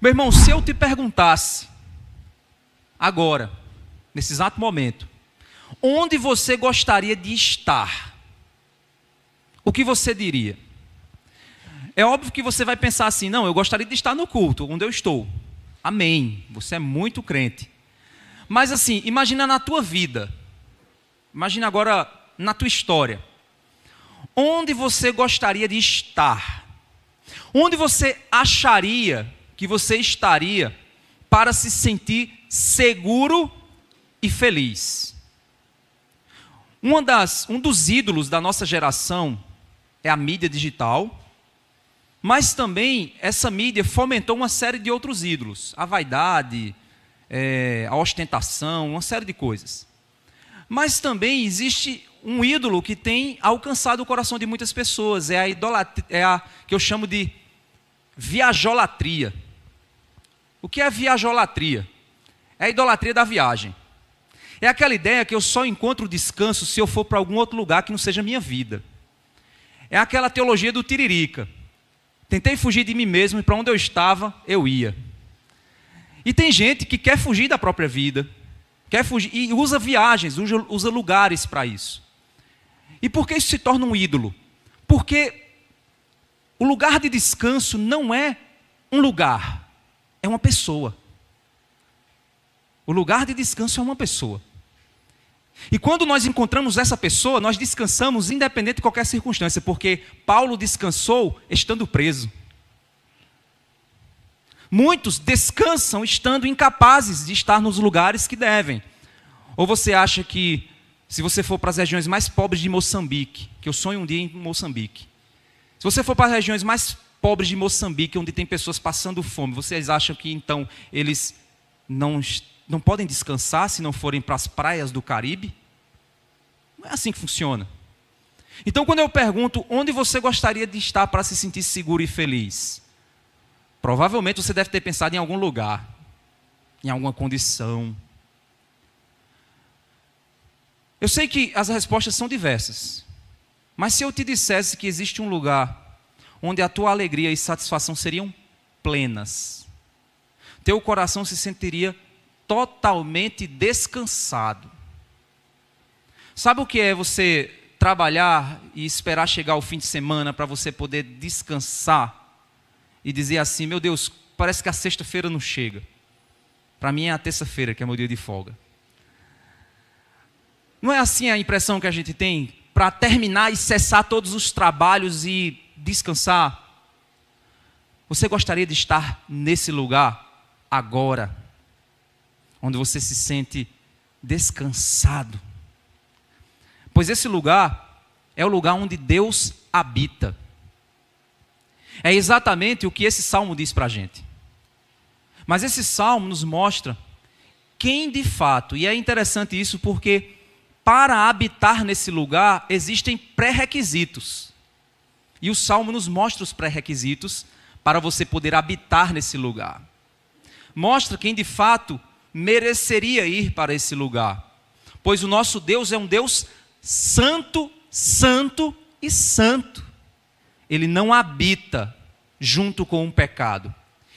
Meu irmão, se eu te perguntasse, agora, nesse exato momento, onde você gostaria de estar, o que você diria? É óbvio que você vai pensar assim, não, eu gostaria de estar no culto, onde eu estou. Amém, você é muito crente. Mas assim, imagina na tua vida, imagina agora na tua história, onde você gostaria de estar? Onde você acharia que você estaria para se sentir seguro e feliz? Um dos ídolos da nossa geração é a mídia digital, mas também essa mídia fomentou uma série de outros ídolos, a vaidade, a ostentação, uma série de coisas. Mas também existe um ídolo que tem alcançado o coração de muitas pessoas, é a idolatria, que eu chamo de viajolatria. O que é viajolatria? É a idolatria da viagem. É aquela ideia que eu só encontro descanso se eu for para algum outro lugar que não seja a minha vida. É aquela teologia do tiririca. Tentei fugir de mim mesmo e para onde eu estava, eu ia. E tem gente que quer fugir da própria vida, quer fugir e usa viagens, usa lugares para isso. E por que isso se torna um ídolo? Porque o lugar de descanso não é um lugar, é uma pessoa. O lugar de descanso é uma pessoa. E quando nós encontramos essa pessoa, nós descansamos independente de qualquer circunstância, porque Paulo descansou estando preso. Muitos descansam estando incapazes de estar nos lugares que devem. Ou você acha que, se você for para as regiões mais pobres de Moçambique, que eu sonho um dia em Moçambique, se você for para as regiões mais pobres de Moçambique, onde tem pessoas passando fome, vocês acham que então eles não podem descansar se não forem para as praias do Caribe? Não é assim que funciona. Então, quando eu pergunto onde você gostaria de estar para se sentir seguro e feliz, provavelmente você deve ter pensado em algum lugar, em alguma condição. Eu sei que as respostas são diversas, mas se eu te dissesse que existe um lugar onde a tua alegria e satisfação seriam plenas, teu coração se sentiria totalmente descansado. Sabe o que é você trabalhar e esperar chegar o fim de semana para você poder descansar e dizer assim, meu Deus, parece que a sexta-feira não chega. Para mim é a terça-feira que é meu dia de folga. Não é assim a impressão que a gente tem para terminar e cessar todos os trabalhos e descansar? Você gostaria de estar nesse lugar agora, onde você se sente descansado? Pois esse lugar é o lugar onde Deus habita. É exatamente o que esse salmo diz para a gente. Mas esse salmo nos mostra quem de fato, e é interessante isso porque para habitar nesse lugar existem pré-requisitos. E o salmo nos mostra os pré-requisitos para você poder habitar nesse lugar. Mostra quem de fato mereceria ir para esse lugar. Pois o nosso Deus é um Deus santo, santo e santo. Ele não habita junto com o pecado.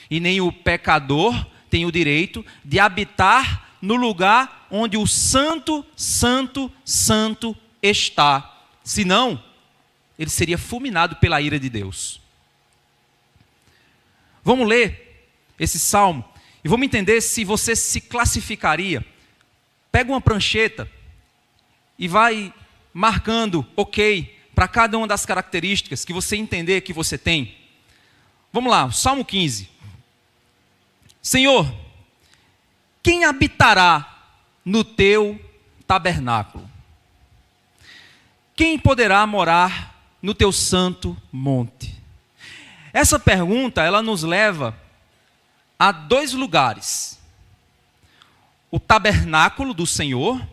E nem o pecador tem o direito de habitar no lugar onde o santo, santo, santo está. Senão, ele seria fulminado pela ira de Deus. Vamos ler esse salmo e vamos entender se você se classificaria. Pega uma prancheta e vai marcando ok para cada uma das características que você entender que você tem. Vamos lá, Salmo 15. Senhor, quem habitará no teu tabernáculo? Quem poderá morar no teu santo monte? Essa pergunta, ela nos leva a dois lugares. O tabernáculo do Senhor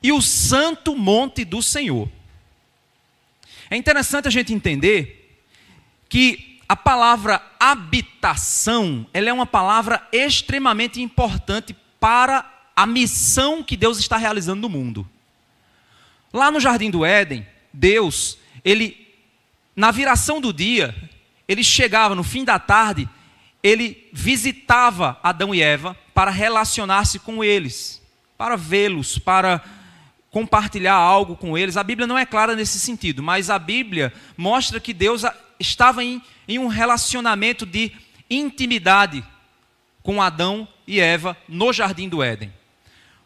e o santo monte do Senhor. É interessante a gente entender que a palavra habitação, ela é uma palavra extremamente importante para a missão que Deus está realizando no mundo. Lá no Jardim do Éden, Deus, na viração do dia, ele chegava no fim da tarde ele visitava Adão e Eva para relacionar-se com eles, para vê-los, para compartilhar algo com eles. A Bíblia não é clara nesse sentido, mas a Bíblia mostra que Deus estava em um relacionamento de intimidade com Adão e Eva no Jardim do Éden.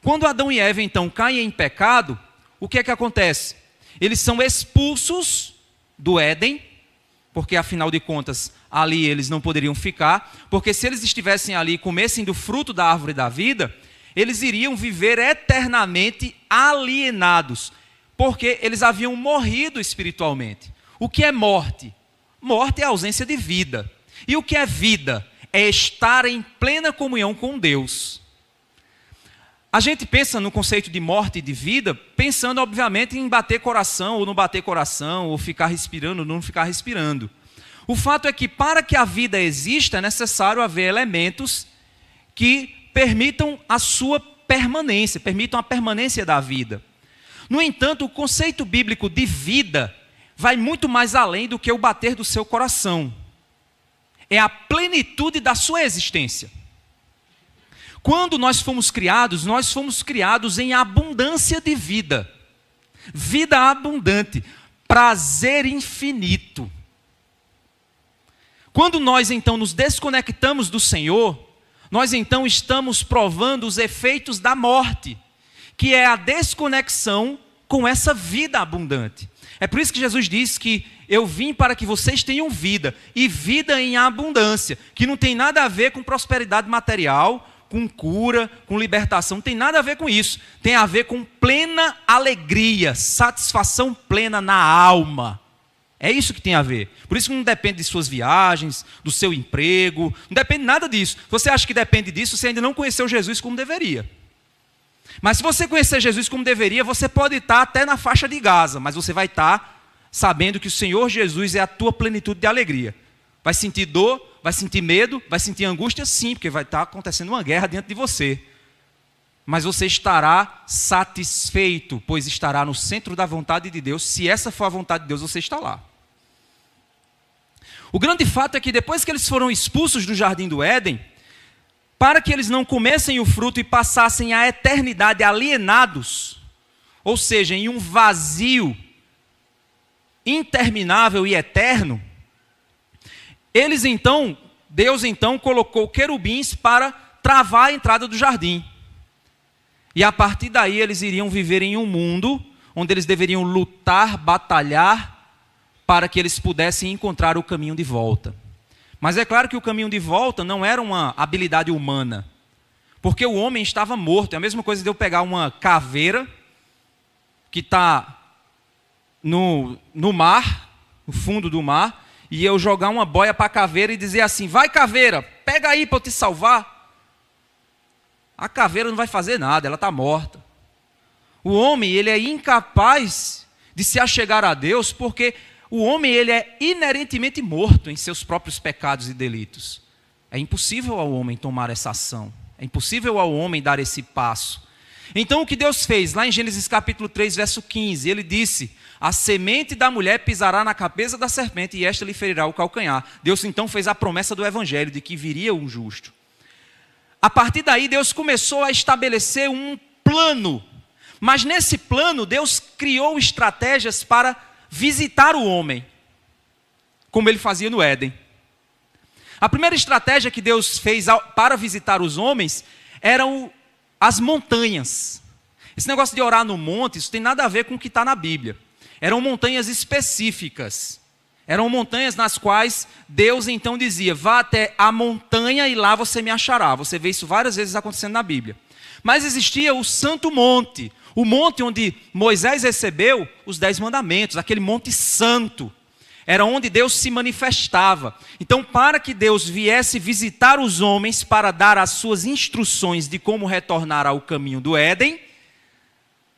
Quando Adão e Eva então caem em pecado, o que é que acontece? Eles são expulsos do Éden, porque afinal de contas ali eles não poderiam ficar, porque se eles estivessem ali e comessem do fruto da árvore da vida, eles iriam viver eternamente alienados, porque eles haviam morrido espiritualmente. O que é morte? Morte é a ausência de vida. E o que é vida? É estar em plena comunhão com Deus. A gente pensa no conceito de morte e de vida, pensando obviamente em bater coração ou não bater coração, ou ficar respirando ou não ficar respirando. O fato é que para que a vida exista é necessário haver elementos que permitam a sua permanência, permitam a permanência da vida. No entanto, o conceito bíblico de vida vai muito mais além do que o bater do seu coração. É a plenitude da sua existência. Quando nós fomos criados em abundância de vida. Vida abundante, prazer infinito. Quando nós então nos desconectamos do Senhor, nós então estamos provando os efeitos da morte, que é a desconexão com essa vida abundante. É por isso que Jesus disse que eu vim para que vocês tenham vida, e vida em abundância, que não tem nada a ver com prosperidade material, com cura, com libertação, não tem nada a ver com isso. Tem a ver com plena alegria, satisfação plena na alma. É isso que tem a ver. Por isso que não depende de suas viagens, do seu emprego, não depende nada disso. Se você acha que depende disso, você ainda não conheceu Jesus como deveria. Mas se você conhecer Jesus como deveria, você pode estar até na faixa de Gaza, mas você vai estar sabendo que o Senhor Jesus é a tua plenitude de alegria. Vai sentir dor, vai sentir medo, vai sentir angústia, sim, porque vai estar acontecendo uma guerra dentro de você. Mas você estará satisfeito, pois estará no centro da vontade de Deus. Se essa for a vontade de Deus, você está lá. O grande fato é que depois que eles foram expulsos do Jardim do Éden, para que eles não comessem o fruto e passassem a eternidade alienados, ou seja, em um vazio interminável e eterno, Deus então colocou querubins para travar a entrada do jardim. E a partir daí eles iriam viver em um mundo onde eles deveriam lutar, batalhar, para que eles pudessem encontrar o caminho de volta. Mas é claro que o caminho de volta não era uma habilidade humana, porque o homem estava morto. É a mesma coisa de eu pegar uma caveira que está no mar, no fundo do mar, e eu jogar uma boia para a caveira e dizer assim: vai caveira, pega aí para eu te salvar. A caveira não vai fazer nada, ela está morta. O homem, ele é incapaz de se achegar a Deus, porque o homem, ele é inerentemente morto em seus próprios pecados e delitos. É impossível ao homem tomar essa ação. É impossível ao homem dar esse passo. Então o que Deus fez? Lá em Gênesis capítulo 3, verso 15, ele disse: a semente da mulher pisará na cabeça da serpente e esta lhe ferirá o calcanhar. Deus então fez a promessa do evangelho de que viria um justo. A partir daí Deus começou a estabelecer um plano. Mas nesse plano Deus criou estratégias para visitar o homem, como ele fazia no Éden. A primeira estratégia que Deus fez para visitar os homens eram as montanhas. Esse negócio de orar no monte, isso tem nada a ver com o que está na Bíblia. Eram montanhas específicas. Eram montanhas nas quais Deus então dizia: vá até a montanha e lá você me achará. Você vê isso várias vezes acontecendo na Bíblia. Mas existia o Santo Monte, o monte onde Moisés recebeu os 10 mandamentos, aquele monte santo. Era onde Deus se manifestava. Então, para que Deus viesse visitar os homens para dar as suas instruções de como retornar ao caminho do Éden,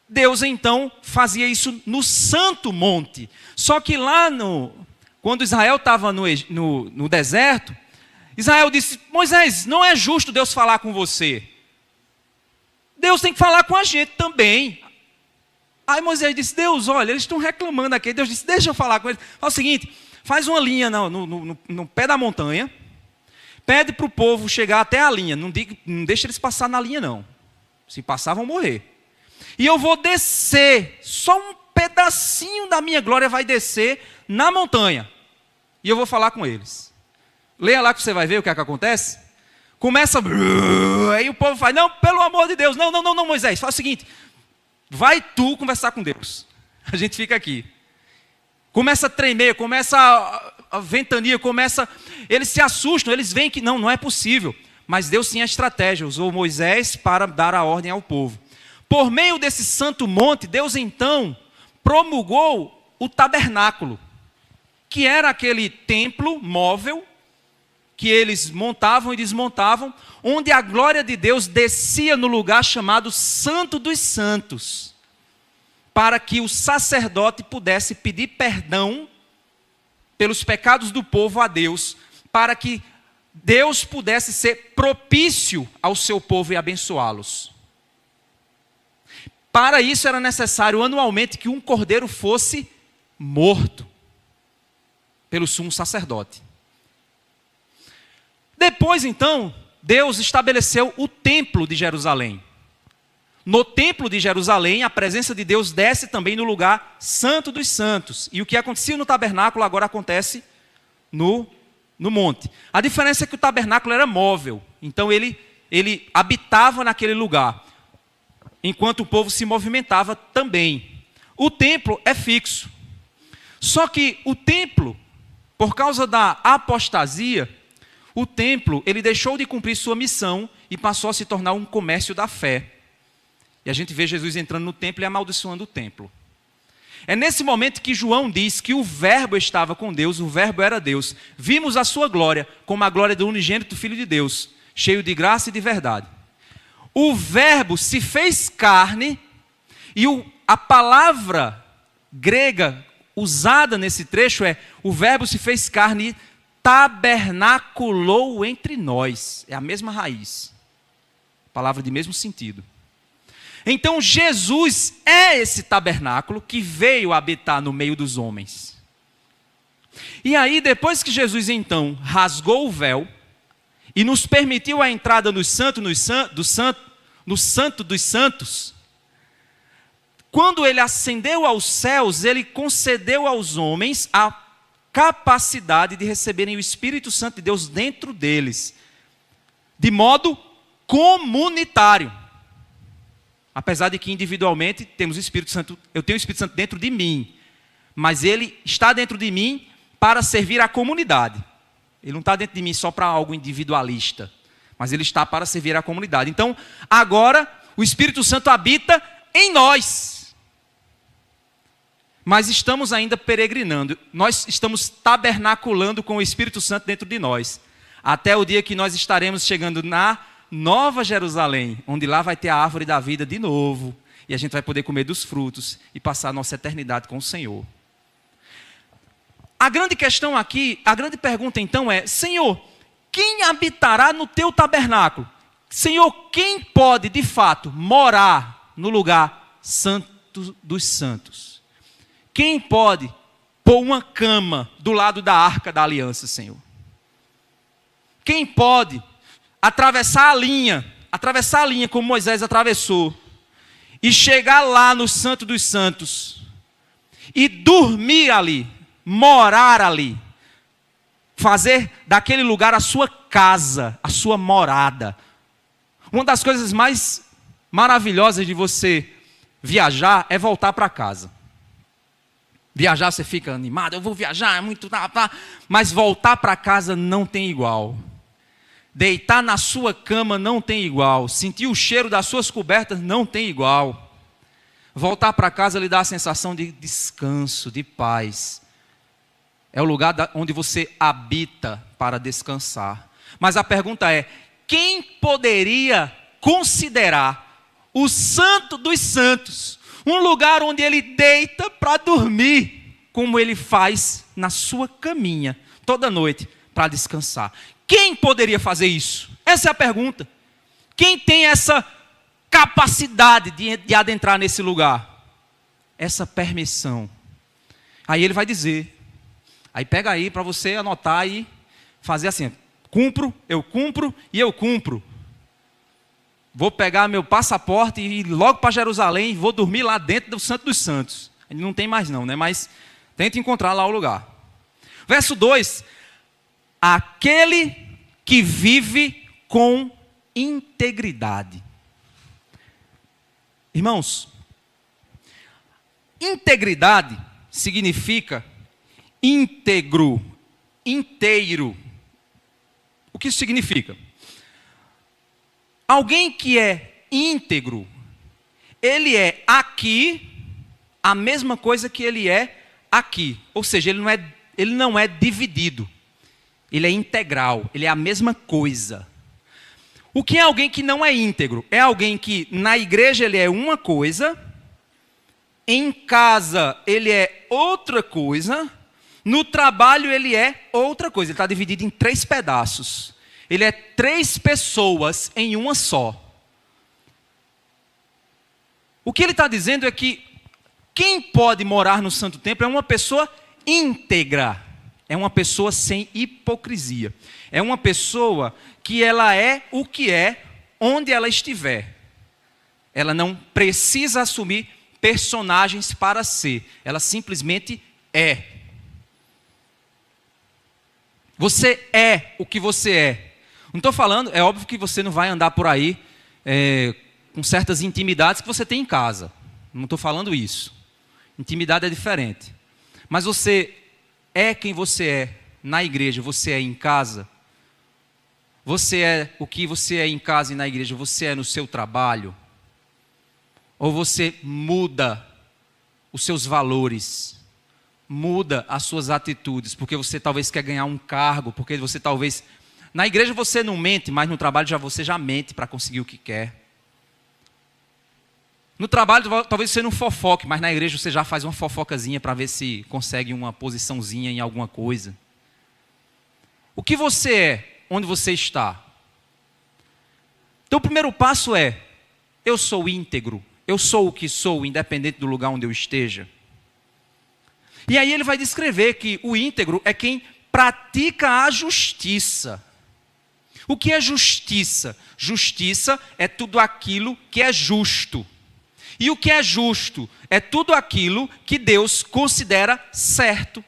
Deus então fazia isso no Santo Monte. Só que lá quando Israel estava no deserto, Israel disse: Moisés, não é justo Deus falar com você. Deus tem que falar com a gente também. Aí Moisés disse: Deus, olha, eles estão reclamando aqui. Deus disse: deixa eu falar com eles. Faz o seguinte, faz uma linha no pé da montanha, Pede para o povo chegar até a linha. Não deixa eles passar na linha, não. Se passar, vão morrer. E eu vou descer. Só um pedacinho da minha glória vai descer na montanha. E eu vou falar com eles. Leia lá que você vai ver o que é que acontece. Começa... Aí o povo faz, não, pelo amor de Deus. Não, Moisés. Faz o seguinte. Vai tu conversar com Deus. A gente fica aqui. Começa a tremer, começa a ventania, eles se assustam, eles veem que não é possível. Mas Deus tinha a estratégia, usou Moisés para dar a ordem ao povo. Por meio desse santo monte, Deus então promulgou o tabernáculo, que era aquele templo móvel que eles montavam e desmontavam, onde a glória de Deus descia no lugar chamado Santo dos Santos, para que o sacerdote pudesse pedir perdão pelos pecados do povo a Deus, para que Deus pudesse ser propício ao seu povo e abençoá-los. Para isso era necessário anualmente que um cordeiro fosse morto pelo sumo sacerdote. Depois então, Deus estabeleceu o templo de Jerusalém. No templo de Jerusalém, a presença de Deus desce também no lugar santo dos santos. E o que acontecia no tabernáculo agora acontece no monte. A diferença é que o tabernáculo era móvel. Então ele habitava naquele lugar, enquanto o povo se movimentava também. O templo é fixo. Só que o templo, por causa da apostasia, o templo ele deixou de cumprir sua missão e passou a se tornar um comércio da fé. E a gente vê Jesus entrando no templo e amaldiçoando o templo. É nesse momento que João diz que o verbo estava com Deus, o verbo era Deus. Vimos a sua glória, como a glória do unigênito Filho de Deus, cheio de graça e de verdade. O verbo se fez carne, e a palavra grega usada nesse trecho é, o verbo se fez carne e tabernaculou entre nós. É a mesma raiz. Palavra de mesmo sentido. Então Jesus é esse tabernáculo que veio habitar no meio dos homens. E aí, depois que Jesus então rasgou o véu e nos permitiu a entrada no Santo dos Santos, quando ele ascendeu aos céus, ele concedeu aos homens a capacidade de receberem o Espírito Santo de Deus dentro deles, de modo comunitário. Apesar de que individualmente temos o Espírito Santo, eu tenho o Espírito Santo dentro de mim, mas ele está dentro de mim para servir à comunidade. Ele não está dentro de mim só para algo individualista, mas ele está para servir à comunidade. Então, agora, o Espírito Santo habita em nós. Mas estamos ainda peregrinando, nós estamos tabernaculando com o Espírito Santo dentro de nós, até o dia que nós estaremos chegando na Nova Jerusalém, onde lá vai ter a árvore da vida de novo, e a gente vai poder comer dos frutos e passar a nossa eternidade com o Senhor. A grande questão aqui, a grande pergunta então é, Senhor, quem habitará no teu tabernáculo? Senhor, quem pode de fato morar no lugar santo dos santos? Quem pode pôr uma cama do lado da arca da aliança, Senhor? Quem pode atravessar a linha como Moisés atravessou, e chegar lá no Santo dos Santos, e dormir ali, morar ali, fazer daquele lugar a sua casa, a sua morada? Uma das coisas mais maravilhosas de você viajar é voltar para casa. Viajar você fica animado, eu vou viajar, é muito... Mas voltar para casa não tem igual. Deitar na sua cama não tem igual. Sentir o cheiro das suas cobertas não tem igual. Voltar para casa lhe dá a sensação de descanso, de paz. É o lugar onde você habita para descansar. Mas a pergunta é, quem poderia considerar o Santo dos Santos um lugar onde ele deita para dormir, como ele faz na sua caminha toda noite para descansar? Quem poderia fazer isso? Essa é a pergunta. Quem tem essa capacidade de adentrar nesse lugar? Essa permissão. Aí ele vai dizer. Aí pega aí para você anotar e fazer assim. cumpro e eu cumpro. Vou pegar meu passaporte e ir logo para Jerusalém e vou dormir lá dentro do Santo dos Santos. Não tem mais não, né? Mas tenta encontrar lá o lugar. Verso 2. Aquele que vive com integridade. Irmãos, integridade significa íntegro, inteiro. O que isso significa? Alguém que é íntegro, ele é aqui a mesma coisa que ele é aqui. Ou seja, ele não é dividido. Ele é integral, ele é a mesma coisa. O que é alguém que não é íntegro? É alguém que na igreja ele é uma coisa, em casa ele é outra coisa, no trabalho ele é outra coisa. Ele está dividido em 3 pedaços. Ele é 3 pessoas em uma só. O que ele está dizendo é que quem pode morar no Santo Templo é uma pessoa íntegra. É uma pessoa sem hipocrisia. É uma pessoa que ela é o que é, onde ela estiver. Ela não precisa assumir personagens para ser. Ela simplesmente é. Você é o que você é. Não estou falando, é óbvio que você não vai andar por aí com certas intimidades que você tem em casa. Não estou falando isso. Intimidade é diferente. Mas você é quem você é na igreja, você é em casa. Você é o que você é em casa e na igreja, você é no seu trabalho. Ou você muda os seus valores, muda as suas atitudes, porque você talvez quer ganhar um cargo, porque você talvez... Na igreja você não mente, mas no trabalho você já mente para conseguir o que quer. No trabalho talvez você não fofoque, mas na igreja você já faz uma fofocazinha para ver se consegue uma posiçãozinha em alguma coisa. O que você é, onde você está? Então o primeiro passo é, eu sou íntegro, eu sou o que sou, independente do lugar onde eu esteja. E aí ele vai descrever que o íntegro é quem pratica a justiça. O que é justiça? Justiça é tudo aquilo que é justo. E o que é justo? É tudo aquilo que Deus considera certo.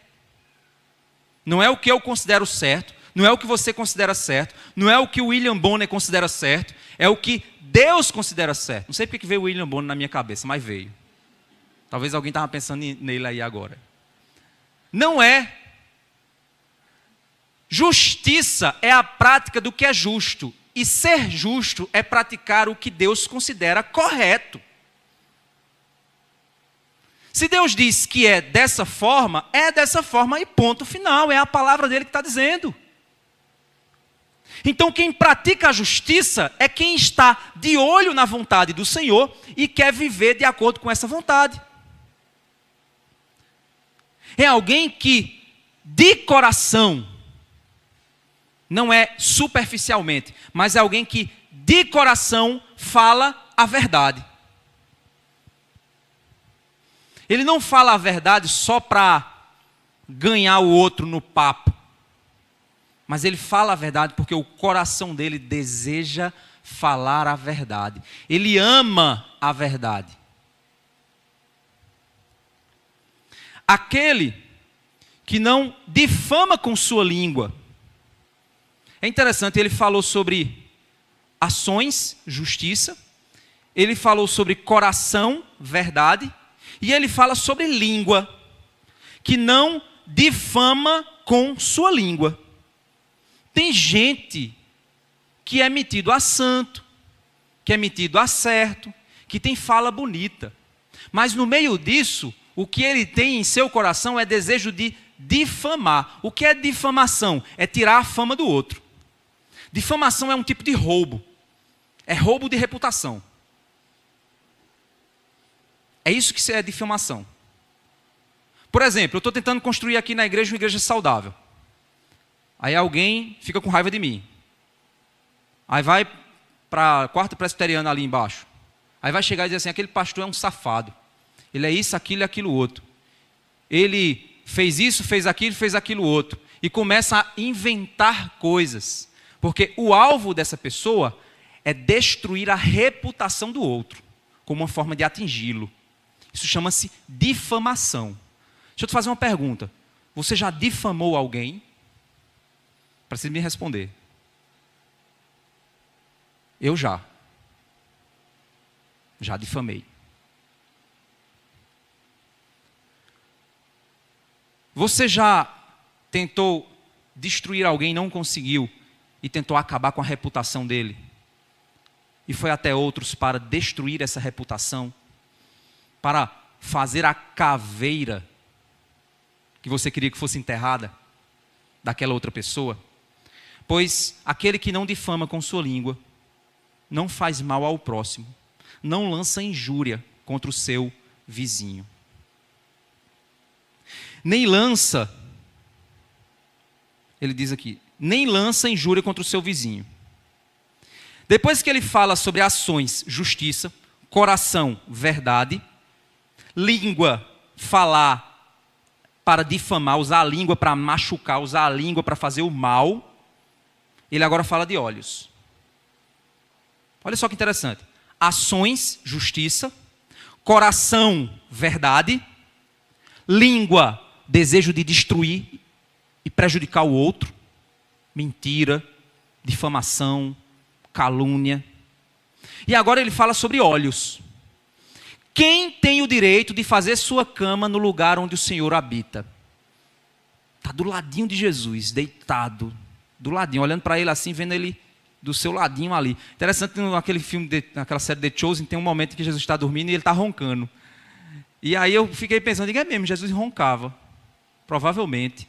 Não é o que eu considero certo, não é o que você considera certo, não é o que o William Bonner considera certo, é o que Deus considera certo. Não sei porque que veio o William Bonner na minha cabeça, mas veio. Talvez alguém estava pensando nele aí agora. Não é. Justiça é a prática do que é justo. E ser justo é praticar o que Deus considera correto. Se Deus diz que é dessa forma e ponto final. É a palavra dele que está dizendo. Então quem pratica a justiça é quem está de olho na vontade do Senhor e quer viver de acordo com essa vontade. É alguém que, de coração, não é superficialmente, mas é alguém que de coração fala a verdade. Ele não fala a verdade só para ganhar o outro no papo, mas ele fala a verdade porque o coração dele deseja falar a verdade. Ele ama a verdade. Aquele que não difama com sua língua. É interessante, ele falou sobre ações, justiça. Ele falou sobre coração, verdade. E ele fala sobre língua, que não difama com sua língua. Tem gente que é metido a santo, que é metido a certo, que tem fala bonita. Mas no meio disso, o que ele tem em seu coração é desejo de difamar. O que é difamação? É tirar a fama do outro. Difamação é um tipo de roubo. É roubo de reputação. É isso que é difamação. Por exemplo, eu estou tentando construir aqui na igreja uma igreja saudável. Aí alguém fica com raiva de mim. Aí vai para a quarta presbiteriana ali embaixo. Aí vai chegar e dizer assim, aquele pastor é um safado. Ele é isso, aquilo e aquilo outro. Ele fez isso, fez aquilo outro. E começa a inventar coisas Porque o alvo dessa pessoa é destruir a reputação do outro, como uma forma de atingi-lo. Isso chama-se difamação. Deixa eu te fazer uma pergunta. Você já difamou alguém? Precisa me responder. Eu já. Já difamei. Você já tentou destruir alguém, não conseguiu, e tentou acabar com a reputação dele? E foi até outros para destruir essa reputação? Para fazer a caveira que você queria que fosse enterrada daquela outra pessoa? Pois aquele que não difama com sua língua, não faz mal ao próximo, não lança injúria contra o seu vizinho. Nem lança, ele diz aqui, nem lança injúria contra o seu vizinho. Depois que ele fala sobre ações, justiça, coração, verdade, língua, falar para difamar, usar a língua para machucar, usar a língua para fazer o mal, ele agora fala de olhos. Olha só que interessante. Ações, justiça, coração, verdade, língua, desejo de destruir e prejudicar o outro, mentira, difamação, calúnia. E agora ele fala sobre olhos. Quem tem o direito de fazer sua cama no lugar onde o Senhor habita? Está do ladinho de Jesus, deitado, do ladinho, olhando para ele assim, vendo ele do seu ladinho ali. Interessante, naquele filme, naquela série The Chosen, tem um momento em que Jesus está dormindo e ele está roncando. E aí eu fiquei pensando, é mesmo, Jesus roncava. Provavelmente.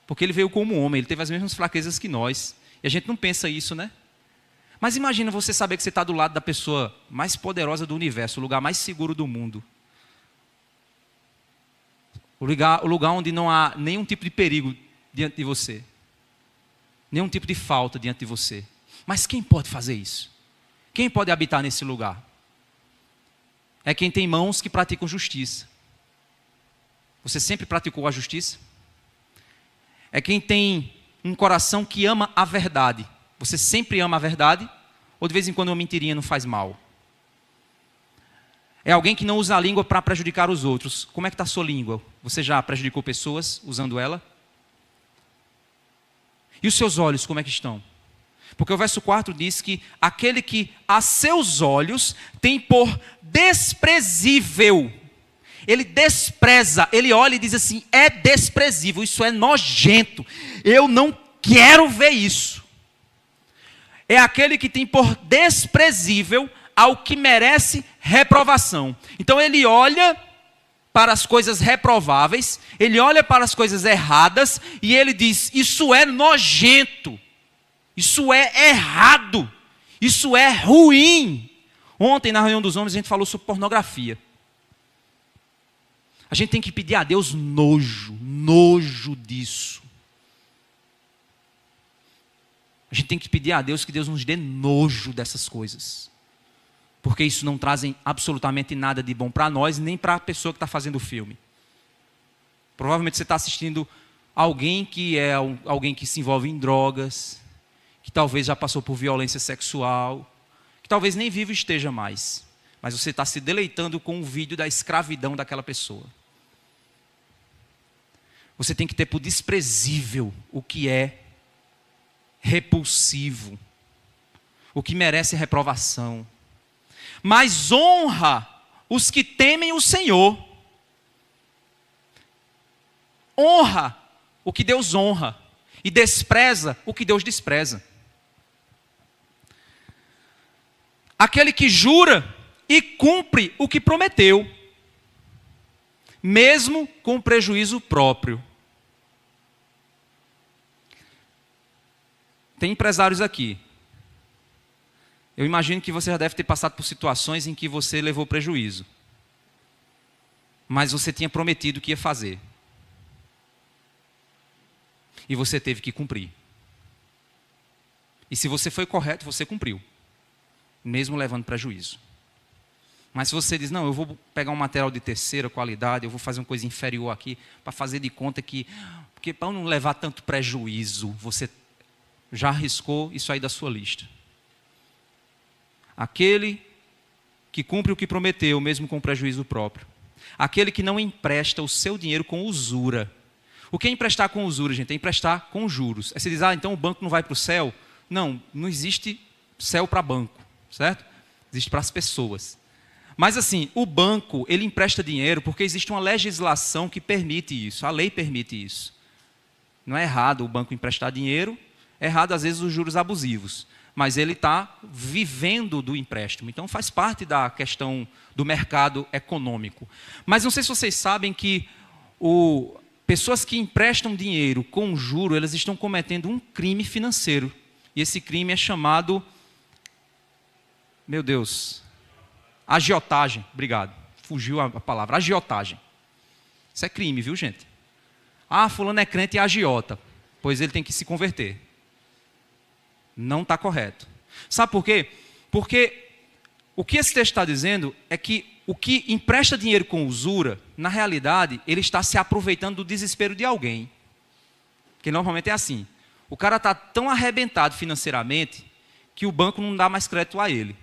Porque ele veio como homem, ele teve as mesmas fraquezas que nós. E a gente não pensa isso, né? Mas imagina você saber que você está do lado da pessoa mais poderosa do universo, o lugar mais seguro do mundo. O lugar onde não há nenhum tipo de perigo diante de você. Nenhum tipo de falta diante de você. Mas quem pode fazer isso? Quem pode habitar nesse lugar? É quem tem mãos que praticam justiça. Você sempre praticou a justiça? É quem tem um coração que ama a verdade. Você sempre ama a verdade? Ou de vez em quando uma mentirinha não faz mal? É alguém que não usa a língua para prejudicar os outros. Como é que está a sua língua? Você já prejudicou pessoas usando ela? E os seus olhos, como é que estão? Porque o verso 4 diz que aquele que a seus olhos tem por desprezível. Ele despreza, ele olha e diz assim, é desprezível, isso é nojento. Eu não quero ver isso. É aquele que tem por desprezível ao que merece reprovação. Então ele olha para as coisas reprováveis, ele olha para as coisas erradas e ele diz, isso é nojento, isso é errado, isso é ruim. Ontem na reunião dos homens a gente falou sobre pornografia. A gente tem que pedir a Deus nojo disso. A gente tem que pedir a Deus que Deus nos dê nojo dessas coisas. Porque isso não traz absolutamente nada de bom para nós, nem para a pessoa que está fazendo o filme. Provavelmente você está assistindo alguém que é alguém que se envolve em drogas, que talvez já passou por violência sexual, que talvez nem vivo esteja mais. Mas você está se deleitando com o vídeo da escravidão daquela pessoa. Você tem que ter por desprezível o que é repulsivo, o que merece reprovação. Mas honra os que temem o Senhor. Honra o que Deus honra e despreza o que Deus despreza. Aquele que jura e cumpre o que prometeu, mesmo com prejuízo próprio. Tem empresários aqui. Eu imagino que você já deve ter passado por situações em que você levou prejuízo. Mas você tinha prometido que ia fazer. E você teve que cumprir. E se você foi correto, você cumpriu. Mesmo levando prejuízo. Mas se você diz, não, eu vou pegar um material de terceira qualidade, eu vou fazer uma coisa inferior aqui, para fazer de conta que... Porque para não levar tanto prejuízo, você já arriscou isso aí da sua lista. Aquele que cumpre o que prometeu, mesmo com prejuízo próprio. Aquele que não empresta o seu dinheiro com usura. O que é emprestar com usura, gente? É emprestar com juros. Aí você diz, então o banco não vai para o céu? Não, não existe céu para banco, certo? Existe para as pessoas. Mas assim, o banco, ele empresta dinheiro porque existe uma legislação que permite isso. A lei permite isso. Não é errado o banco emprestar dinheiro, é errado às vezes os juros abusivos. Mas ele está vivendo do empréstimo. Então faz parte da questão do mercado econômico. Mas não sei se vocês sabem que pessoas que emprestam dinheiro com juro, elas estão cometendo um crime financeiro. E esse crime é chamado, agiotagem. Obrigado. Fugiu a palavra. Agiotagem. Isso é crime, viu, gente? Fulano é crente e agiota. Pois ele tem que se converter. Não está correto. Sabe por quê? Porque o que esse texto está dizendo é que o que empresta dinheiro com usura, na realidade, ele está se aproveitando do desespero de alguém. Porque normalmente é assim. O cara está tão arrebentado financeiramente que o banco não dá mais crédito a ele.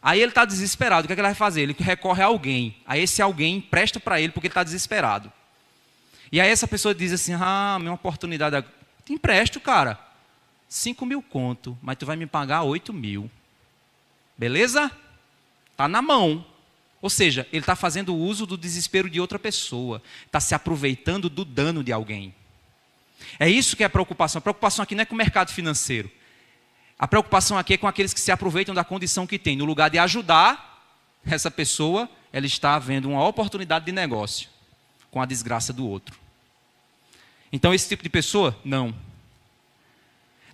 Aí ele está desesperado. O que é que ele vai fazer? Ele recorre a alguém. Aí esse alguém empresta para ele porque ele está desesperado. E aí essa pessoa diz assim, minha oportunidade... Te empresto, cara. 5.000 conto, mas tu vai me pagar 8.000. Beleza? Está na mão. Ou seja, ele está fazendo uso do desespero de outra pessoa. Está se aproveitando do dano de alguém. É isso que é a preocupação. A preocupação aqui não é com o mercado financeiro. A preocupação aqui é com aqueles que se aproveitam da condição que tem. No lugar de ajudar essa pessoa, ela está vendo uma oportunidade de negócio com a desgraça do outro. Então esse tipo de pessoa, não.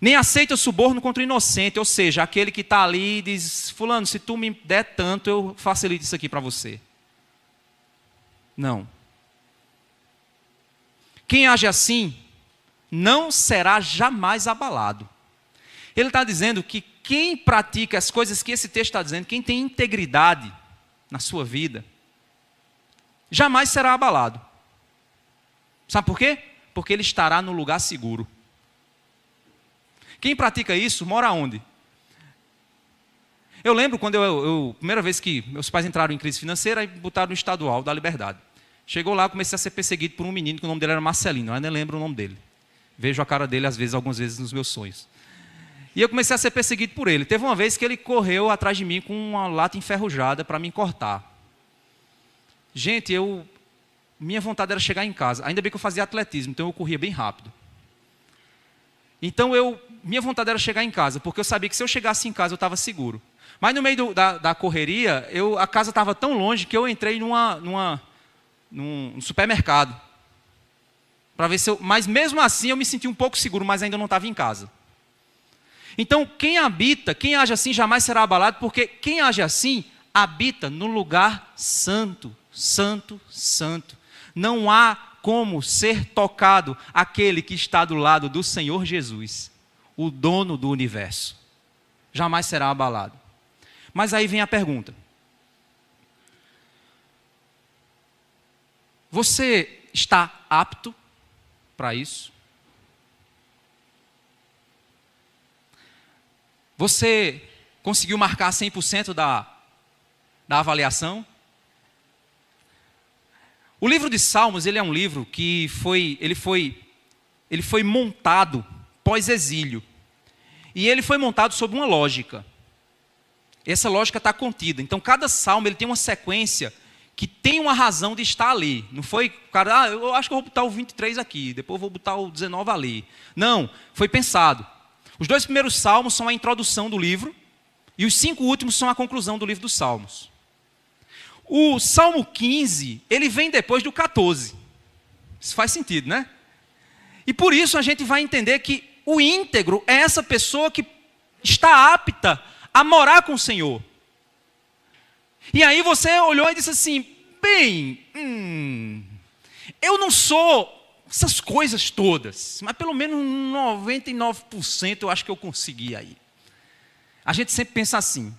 Nem aceita suborno contra o inocente, ou seja, aquele que está ali e diz, fulano, se tu me der tanto, eu facilito isso aqui para você. Não. Quem age assim, não será jamais abalado. Ele está dizendo que quem pratica as coisas que esse texto está dizendo, quem tem integridade na sua vida, jamais será abalado. Sabe por quê? Porque ele estará no lugar seguro. Quem pratica isso, mora onde? Eu lembro quando primeira vez que meus pais entraram em crise financeira e botaram no estadual da Liberdade. Chegou lá, comecei a ser perseguido por um menino que o nome dele era Marcelino, eu ainda lembro o nome dele. Vejo a cara dele algumas vezes nos meus sonhos. E eu comecei a ser perseguido por ele. Teve uma vez que ele correu atrás de mim com uma lata enferrujada para me cortar. Gente, minha vontade era chegar em casa. Ainda bem que eu fazia atletismo, então eu corria bem rápido. Então minha vontade era chegar em casa, porque eu sabia que se eu chegasse em casa eu estava seguro. Mas no meio da correria, a casa estava tão longe que eu entrei num supermercado. Para ver mas mesmo assim eu me senti um pouco seguro, mas ainda não estava em casa. Então quem age assim jamais será abalado, porque quem age assim habita no lugar santo, santo, santo. Não há como ser tocado aquele que está do lado do Senhor Jesus, o dono do universo. Jamais será abalado. Mas aí vem a pergunta. Você está apto para isso? Você conseguiu marcar 100% da avaliação? O livro de Salmos, ele é um livro que foi montado pós-exílio. E ele foi montado sob uma lógica. Essa lógica está contida. Então, cada salmo ele tem uma sequência que tem uma razão de estar ali. Não foi, cara, eu acho que eu vou botar o 23 aqui, depois eu vou botar o 19 ali. Não, foi pensado. Os 2 primeiros salmos são a introdução do livro, e os 5 últimos são a conclusão do livro dos Salmos. O Salmo 15, ele vem depois do 14. Isso faz sentido, né? E por isso a gente vai entender que o íntegro é essa pessoa que está apta a morar com o Senhor. E aí você olhou e disse assim, eu não sou essas coisas todas, mas pelo menos 99% eu acho que eu consegui aí. A gente sempre pensa assim.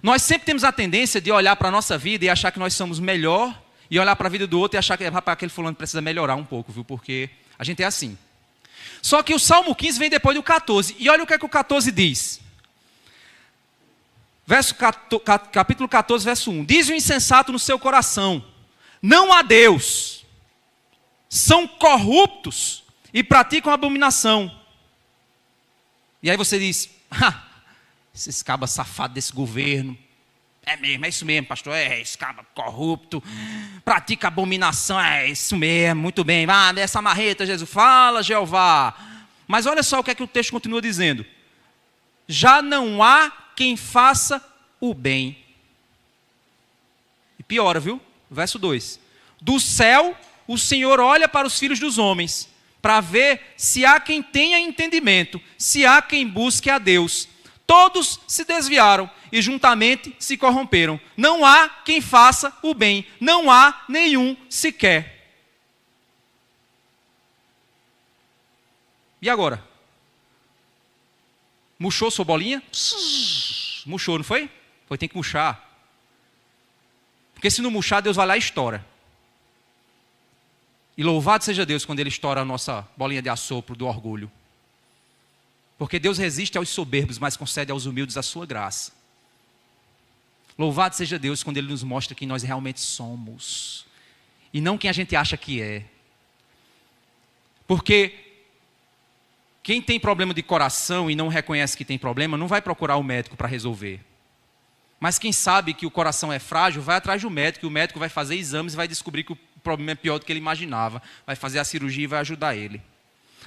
Nós sempre temos a tendência de olhar para a nossa vida e achar que nós somos melhor, e olhar para a vida do outro e achar que aquele fulano precisa melhorar um pouco, viu? Porque a gente é assim. Só que o Salmo 15 vem depois do 14. E olha o que é que o 14 diz. Capítulo 14, verso 1. Diz o insensato no seu coração: não há Deus. São corruptos e praticam abominação. E aí você diz: esses cabas safados desse governo. É mesmo, é isso mesmo, pastor. Esse caba corrupto, pratica abominação. É isso mesmo, muito bem. Vá dessa marreta, Jesus. Fala, Jeová. Mas olha só o que é que o texto continua dizendo. Já não há quem faça o bem. E piora, viu? Verso 2. Do céu, o Senhor olha para os filhos dos homens, para ver se há quem tenha entendimento, se há quem busque a Deus. Todos se desviaram e juntamente se corromperam. Não há quem faça o bem, não há nenhum sequer. E agora? Murchou sua bolinha? Murchou, não foi? Foi, tem que murchar. Porque se não murchar, Deus vai lá e estoura. E louvado seja Deus quando Ele estoura a nossa bolinha de assopro do orgulho. Porque Deus resiste aos soberbos, mas concede aos humildes a sua graça. Louvado seja Deus quando Ele nos mostra quem nós realmente somos. E não quem a gente acha que é. Porque quem tem problema de coração e não reconhece que tem problema, não vai procurar o médico para resolver. Mas quem sabe que o coração é frágil, vai atrás do médico, e o médico vai fazer exames e vai descobrir que o problema é pior do que ele imaginava. Vai fazer a cirurgia e vai ajudar ele.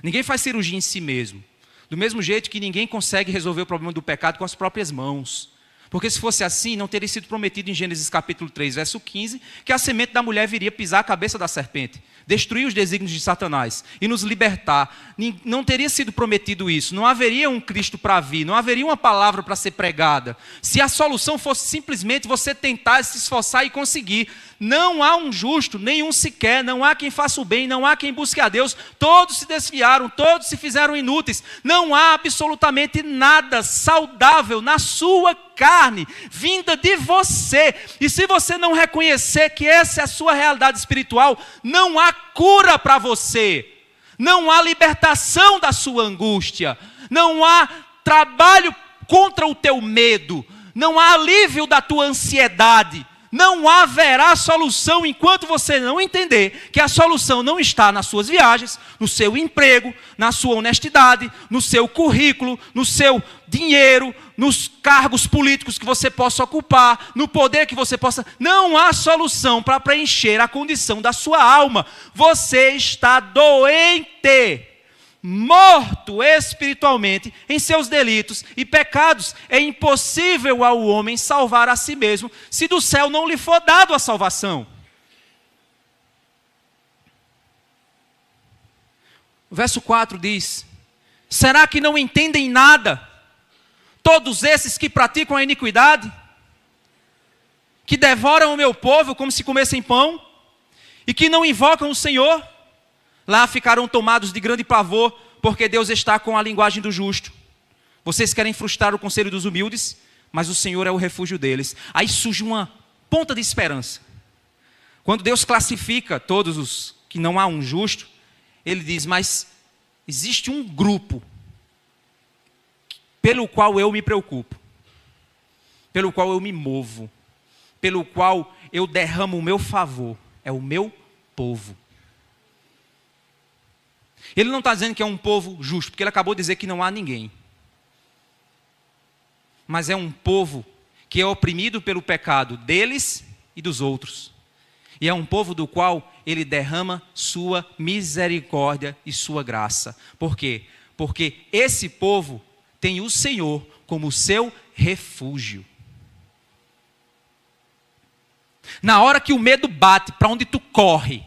Ninguém faz cirurgia em si mesmo. Do mesmo jeito que ninguém consegue resolver o problema do pecado com as próprias mãos. Porque se fosse assim, não teria sido prometido em Gênesis capítulo 3, verso 15, que a semente da mulher viria pisar a cabeça da serpente, destruir os desígnios de Satanás e nos libertar. Não teria sido prometido isso, não haveria um Cristo para vir, não haveria uma palavra para ser pregada. Se a solução fosse simplesmente você tentar se esforçar e conseguir. Não há um justo, nenhum sequer, não há quem faça o bem, não há quem busque a Deus. Todos se desviaram, todos se fizeram inúteis. Não há absolutamente nada saudável na sua carne, vinda de você. E se você não reconhecer que essa é a sua realidade espiritual, não há cura para você. Não há libertação da sua angústia. Não há trabalho contra o teu medo. Não há alívio da tua ansiedade. Não haverá solução enquanto você não entender que a solução não está nas suas viagens, no seu emprego, na sua honestidade, no seu currículo, no seu dinheiro, nos cargos políticos que você possa ocupar, no poder que você possa... Não há solução para preencher a condição da sua alma. Você está doente, morto espiritualmente em seus delitos e pecados. É impossível ao homem salvar a si mesmo se do céu não lhe for dado a salvação. O verso 4 diz: será que não entendem nada todos esses que praticam a iniquidade, que devoram o meu povo como se comessem pão e que não invocam o Senhor? Lá ficarão tomados de grande pavor, porque Deus está com a linguagem do justo. Vocês querem frustrar o conselho dos humildes, mas o Senhor é o refúgio deles. Aí surge uma ponta de esperança. Quando Deus classifica todos os que não há um justo, Ele diz: mas existe um grupo pelo qual eu me preocupo, pelo qual eu me movo, pelo qual eu derramo o meu favor. É o meu povo. Ele não está dizendo que é um povo justo, porque ele acabou de dizer que não há ninguém. Mas é um povo que é oprimido pelo pecado deles e dos outros. E é um povo do qual ele derrama sua misericórdia e sua graça. Por quê? Porque esse povo tem o Senhor como seu refúgio. Na hora que o medo bate, para onde tu corre?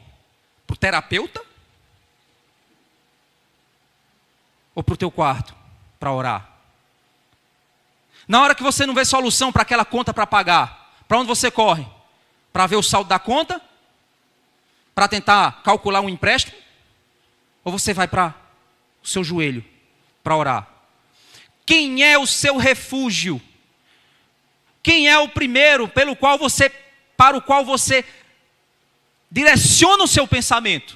Para o terapeuta? Ou para o teu quarto, para orar? Na hora que você não vê solução para aquela conta para pagar, para onde você corre? Para ver o saldo da conta? Para tentar calcular um empréstimo? Ou você vai para o seu joelho, para orar? Quem é o seu refúgio? Quem é o primeiro para o qual você direciona o seu pensamento?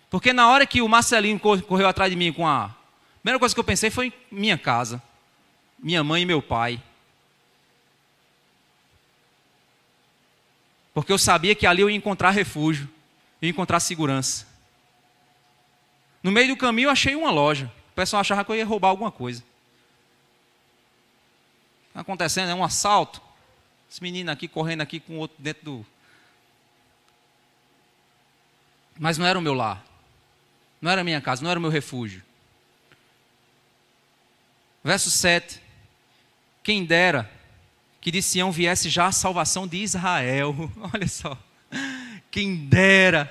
Porque na hora que o Marcelinho correu atrás de mim a primeira coisa que eu pensei foi em minha casa, minha mãe e meu pai. Porque eu sabia que ali eu ia encontrar refúgio, ia encontrar segurança. No meio do caminho eu achei uma loja. O pessoal achava que eu ia roubar alguma coisa. Está acontecendo, é um assalto. Esse menino aqui correndo aqui com o outro dentro do... Mas não era o meu lar. Não era a minha casa, não era o meu refúgio. Verso 7. Quem dera que de Sião viesse já a salvação de Israel. Olha só. Quem dera.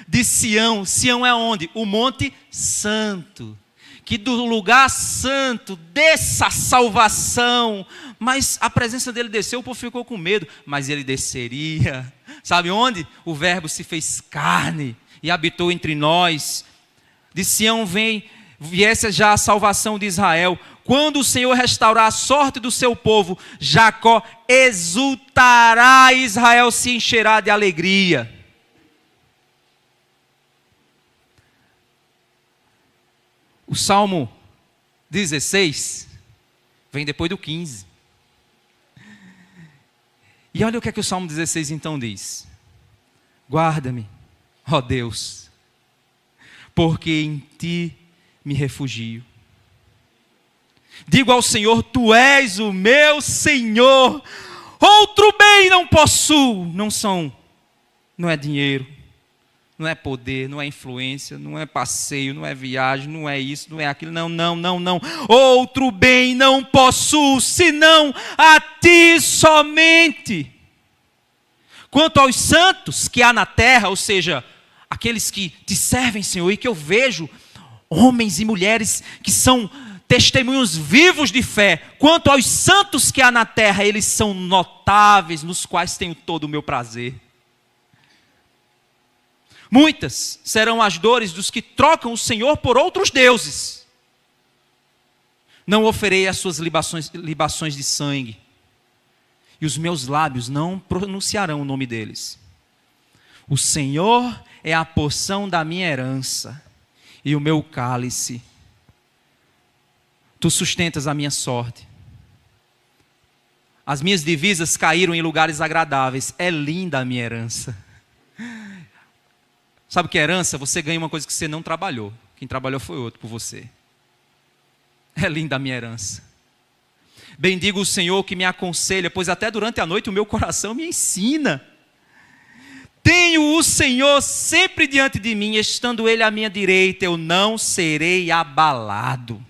De Sião. Sião é onde? O Monte Santo. Que do lugar santo desça a salvação. Mas a presença dele desceu, o povo ficou com medo. Mas ele desceria. Sabe onde? O Verbo se fez carne e habitou entre nós. De Sião viesse já a salvação de Israel. Quando o Senhor restaurar a sorte do seu povo, Jacó exultará, Israel se encherá de alegria. O Salmo 16 vem depois do 15. E olha o que é que o Salmo 16 então diz. Guarda-me, ó Deus, porque em ti me refugio. Digo ao Senhor, tu és o meu Senhor. Outro bem não possuo. Não é dinheiro, não é poder, não é influência, não é passeio, não é viagem, não é isso, não é aquilo. Não. Outro bem não possuo, senão a ti somente. Quanto aos santos que há na terra, ou seja, aqueles que te servem, Senhor, e que eu vejo homens e mulheres que são testemunhos vivos de fé. Quanto aos santos que há na terra, eles são notáveis, nos quais tenho todo o meu prazer. Muitas serão as dores dos que trocam o Senhor por outros deuses. Não oferei as suas libações de sangue, e os meus lábios não pronunciarão o nome deles. O Senhor é a porção da minha herança, e o meu cálice. Tu sustentas a minha sorte. As minhas divisas caíram em lugares agradáveis. É linda a minha herança. Sabe o que é herança? Você ganha uma coisa que você não trabalhou. Quem trabalhou foi outro por você. É linda a minha herança. Bendigo o Senhor que me aconselha, pois até durante a noite o meu coração me ensina. Tenho o Senhor sempre diante de mim, estando Ele à minha direita, eu não serei abalado.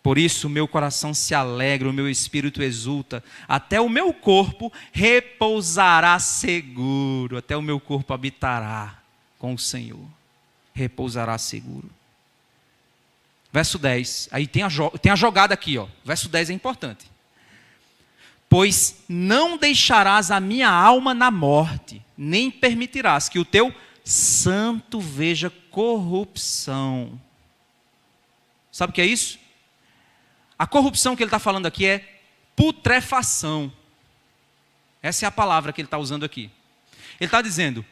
Por isso o meu coração se alegra, o meu espírito exulta, até o meu corpo repousará seguro, até o meu corpo habitará com o Senhor, repousará seguro. Verso 10, aí tem a jogada aqui, ó. Verso 10 é importante. Pois não deixarás a minha alma na morte, nem permitirás que o teu santo veja corrupção. Sabe o que é isso? A corrupção que ele está falando aqui é putrefação. Essa é a palavra que ele está usando aqui. Ele está dizendo,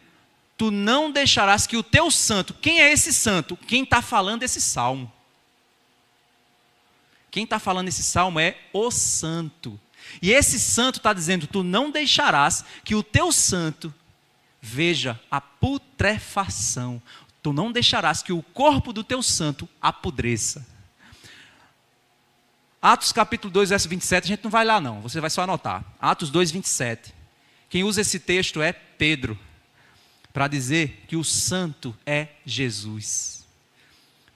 tu não deixarás que o teu santo, quem é esse santo? Quem está falando esse salmo? Quem está falando esse salmo é o santo. E esse santo está dizendo, tu não deixarás que o teu santo veja a putrefação. Tu não deixarás que o corpo do teu santo apodreça. Atos capítulo 2, verso 27, a gente não vai lá não, você vai só anotar. Atos 2, 27. Quem usa esse texto é Pedro, para dizer que o santo é Jesus.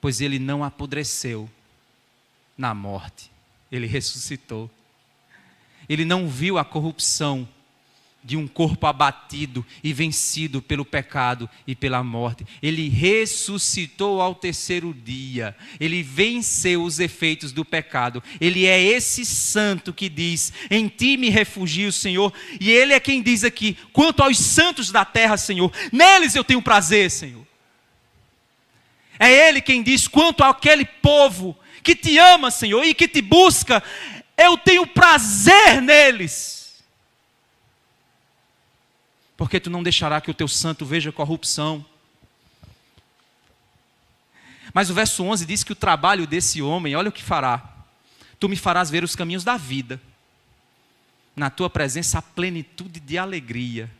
Pois ele não apodreceu na morte, ele ressuscitou. Ele não viu a corrupção de um corpo abatido e vencido pelo pecado e pela morte. Ele ressuscitou ao terceiro dia. Ele venceu os efeitos do pecado. Ele é esse santo que diz, em ti me refugio, Senhor. E ele é quem diz aqui, quanto aos santos da terra, Senhor, neles eu tenho prazer, Senhor. É ele quem diz, quanto àquele povo que te ama, Senhor, e que te busca, eu tenho prazer neles. Porque tu não deixará que o teu santo veja corrupção. Mas o verso 11 diz que o trabalho desse homem, olha o que fará. Tu me farás ver os caminhos da vida. Na tua presença há plenitude de alegria.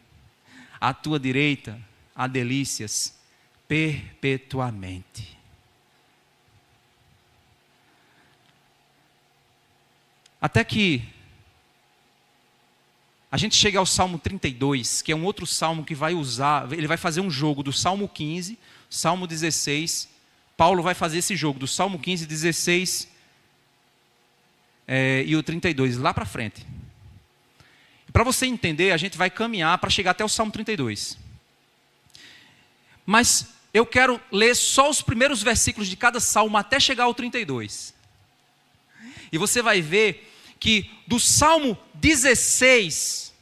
À tua direita há delícias perpetuamente. Até que a gente chega ao Salmo 32, que é um outro salmo que vai usar, ele vai fazer um jogo do Salmo 15, Salmo 16. Paulo vai fazer esse jogo do Salmo 15, 16 e o 32, lá para frente. Para você entender, a gente vai caminhar para chegar até o Salmo 32. Mas eu quero ler só os primeiros versículos de cada salmo até chegar ao 32. E você vai ver que do Salmo 16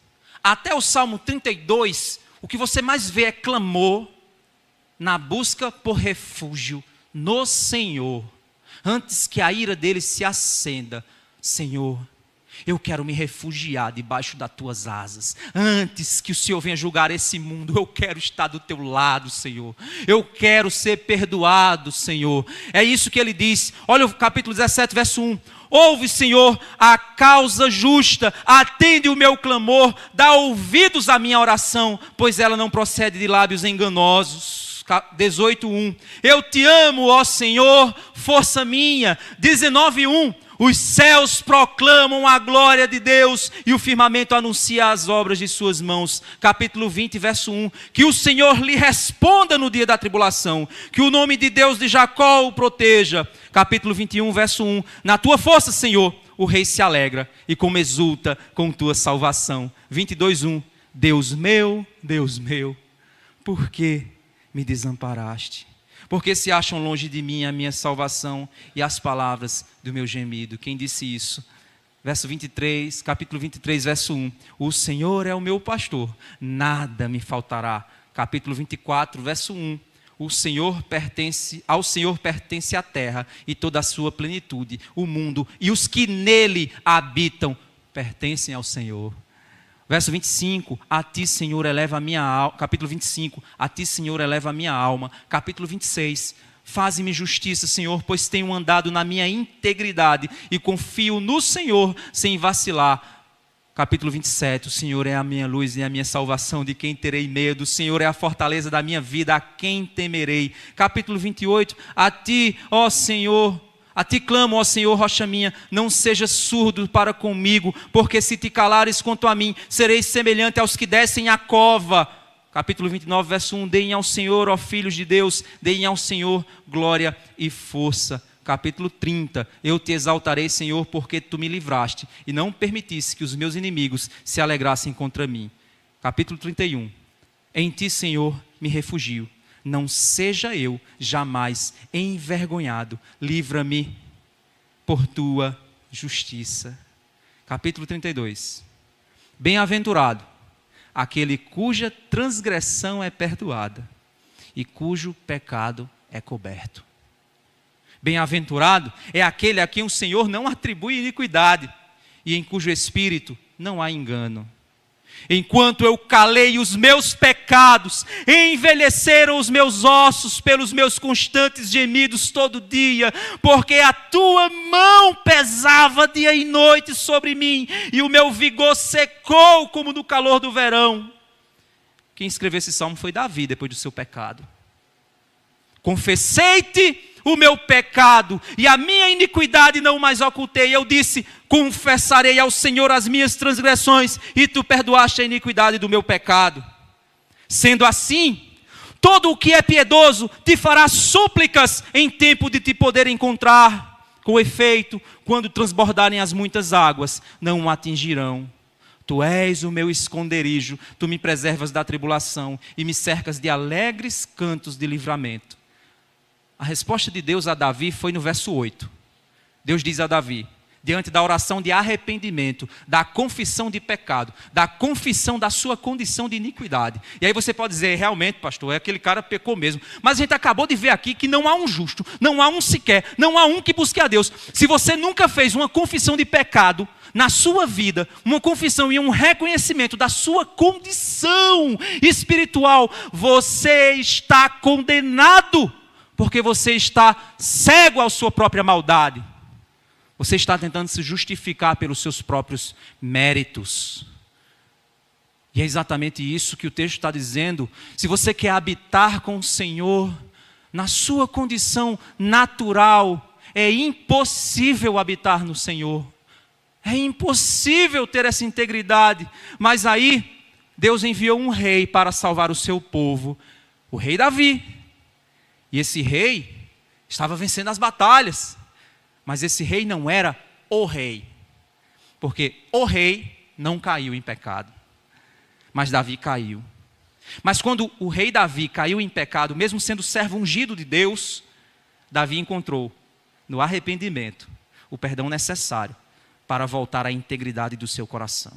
até o Salmo 32, o que você mais vê é clamor na busca por refúgio no Senhor, antes que a ira dele se acenda. Senhor, eu quero me refugiar debaixo das tuas asas. Antes que o Senhor venha julgar esse mundo, eu quero estar do teu lado, Senhor. Eu quero ser perdoado, Senhor. É isso que ele diz. Olha o capítulo 17, verso 1. Ouve, Senhor, a causa justa, atende o meu clamor, dá ouvidos à minha oração, pois ela não procede de lábios enganosos. 18:1. Eu te amo, ó Senhor, força minha. 19:1. Os céus proclamam a glória de Deus e o firmamento anuncia as obras de suas mãos. Capítulo 20, verso 1. Que o Senhor lhe responda no dia da tribulação. Que o nome de Deus de Jacó o proteja. Capítulo 21, verso 1. Na tua força, Senhor, o rei se alegra e como exulta com tua salvação. 22:1. Deus meu, por que me desamparaste? Porque se acham longe de mim a minha salvação e as palavras do meu gemido. Quem disse isso? Verso 23, capítulo 23, verso 1. O Senhor é o meu pastor, nada me faltará. Capítulo 24, verso 1. Ao Senhor pertence a terra e toda a sua plenitude, o mundo e os que nele habitam pertencem ao Senhor. Verso 25, a ti, Senhor, eleva a minha alma. Capítulo 25, a ti, Senhor, eleva a minha alma. Capítulo 26, faze-me justiça, Senhor, pois tenho andado na minha integridade e confio no Senhor sem vacilar. Capítulo 27, o Senhor é a minha luz e a minha salvação, de quem terei medo? O Senhor é a fortaleza da minha vida, a quem temerei? Capítulo 28, a ti, ó Senhor, a ti clamo, ó Senhor, rocha minha, não sejas surdo para comigo, porque se te calares quanto a mim, serei semelhante aos que descem a cova. Capítulo 29, verso 1, deem ao Senhor, ó filhos de Deus, deem ao Senhor glória e força. Capítulo 30, eu te exaltarei, Senhor, porque tu me livraste e não permitiste que os meus inimigos se alegrassem contra mim. Capítulo 31, em ti, Senhor, me refugio. Não seja eu jamais envergonhado, livra-me por tua justiça. Capítulo 32. Bem-aventurado aquele cuja transgressão é perdoada e cujo pecado é coberto. Bem-aventurado é aquele a quem o Senhor não atribui iniquidade e em cujo espírito não há engano. Enquanto eu calei os meus pecados, envelheceram os meus ossos pelos meus constantes gemidos todo dia, porque a tua mão pesava dia e noite sobre mim, e o meu vigor secou como no calor do verão. Quem escreveu esse salmo foi Davi, depois do seu pecado. Confessei-te o meu pecado e a minha iniquidade não mais ocultei. Eu disse, confessarei ao Senhor as minhas transgressões e tu perdoaste a iniquidade do meu pecado. Sendo assim, todo o que é piedoso te fará súplicas em tempo de te poder encontrar. Com efeito, quando transbordarem as muitas águas, não o atingirão. Tu és o meu esconderijo, tu me preservas da tribulação e me cercas de alegres cantos de livramento. A resposta de Deus a Davi foi no verso 8. Deus diz a Davi, diante da oração de arrependimento, da confissão de pecado, da confissão da sua condição de iniquidade. E aí você pode dizer, realmente, pastor, aquele cara pecou mesmo. Mas a gente acabou de ver aqui que não há um justo, não há um sequer, não há um que busque a Deus. Se você nunca fez uma confissão de pecado na sua vida, uma confissão e um reconhecimento da sua condição espiritual, você está condenado. porque você está cego à sua própria maldade. Você está tentando se justificar pelos seus próprios méritos. E é exatamente isso que o texto está dizendo. Se você quer habitar com o Senhor, na sua condição natural, é impossível habitar no Senhor. É impossível ter essa integridade. Mas aí, Deus enviou um rei para salvar o seu povo, o rei Davi. E esse rei estava vencendo as batalhas. Mas esse rei não era o rei. Porque o rei não caiu em pecado. Mas Davi caiu. Mas quando o rei Davi caiu em pecado, mesmo sendo servo ungido de Deus, Davi encontrou no arrependimento o perdão necessário para voltar à integridade do seu coração.